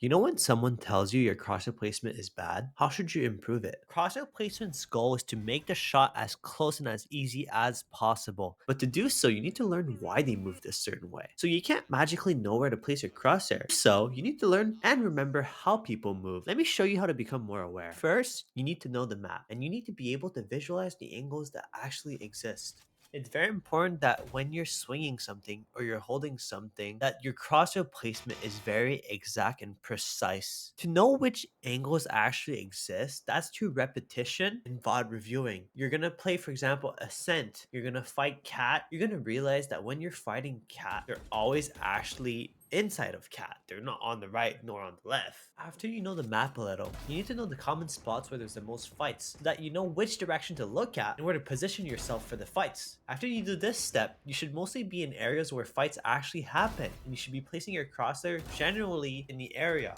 You know when someone tells you your crosshair placement is bad? How should you improve it? Crosshair placement's goal is to make the shot as close and as easy as possible. But to do so, you need to learn why they moved a certain way. So you can't magically know where to place your crosshair. So you need to learn and remember how people move. Let me show you how to become more aware. First, you need to know the map and you need to be able to visualize the angles that actually exist. It's very important that when you're swinging something or you're holding something, that your crosshair placement is very exact and precise. To know which angles actually exist, that's through repetition and VOD reviewing. You're gonna play, for example, Ascent. You're gonna fight Cat. You're gonna realize that when you're fighting Cat, you're always actually inside of Cat. They're not on the right nor on the left. After you know the map a little, you need to know the common spots where there's the most fights so that you know which direction to look at and where to position yourself for the fights. After you do this step, you should mostly be in areas where fights actually happen and you should be placing your crosshair generally in the area.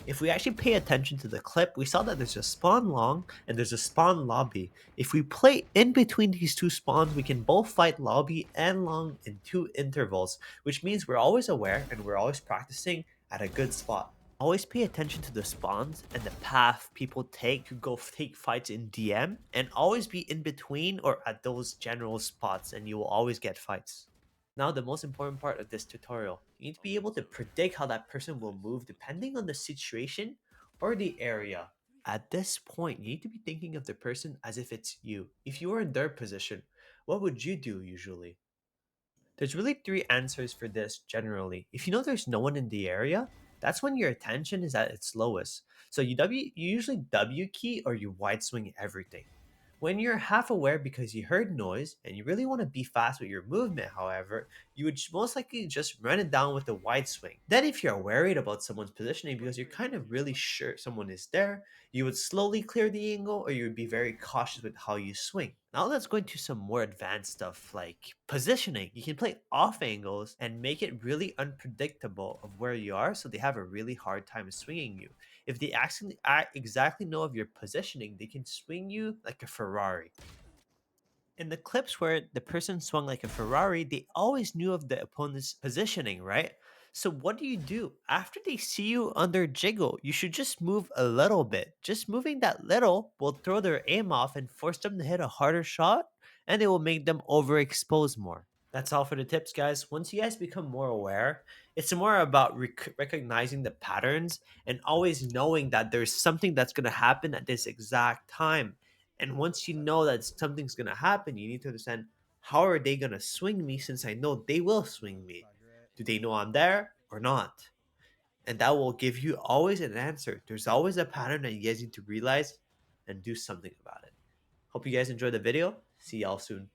If we actually pay attention to the clip, we saw that there's a spawn long and there's a spawn lobby. If we play in between these two spawns, we can both fight lobby and long in two intervals, which means we're always aware and we're always practicing at a good spot. Always pay attention to the spawns and the path people take to go take fights in DM, and always be in between or at those general spots and you will always get fights. Now, the most important part of this tutorial, you need to be able to predict how that person will move depending on the situation or the area. At this point, you need to be thinking of the person as if it's you. If you were in their position, what would you do usually? There's really three answers for this generally. If you know there's no one in the area, that's when your attention is at its lowest. So you usually W key or you wide swing everything. When you're half aware because you heard noise and you really want to be fast with your movement, however, you would most likely just run it down with a wide swing. Then, if you're worried about someone's positioning because you're kind of really sure someone is there, you would slowly clear the angle or you would be very cautious with how you swing. Now let's go into some more advanced stuff like positioning. You can play off angles and make it really unpredictable of where you are so they have a really hard time swinging you. If they actually exactly know of your positioning, they can swing you like a Ferrari. In the clips where the person swung like a Ferrari, they always knew of the opponent's positioning, right? So what do you do? After they see you under jiggle, you should just move a little bit. Just moving that little will throw their aim off and force them to hit a harder shot, and it will make them overexpose more. That's all for the tips, guys. Once you guys become more aware, it's more about recognizing the patterns and always knowing that there's something that's going to happen at this exact time. And once you know that something's gonna happen, you need to understand how are they gonna swing me since I know they will swing me. Do they know I'm there or not? And that will give you always an answer. There's always a pattern that you guys need to realize and do something about it. Hope you guys enjoyed the video. See y'all soon.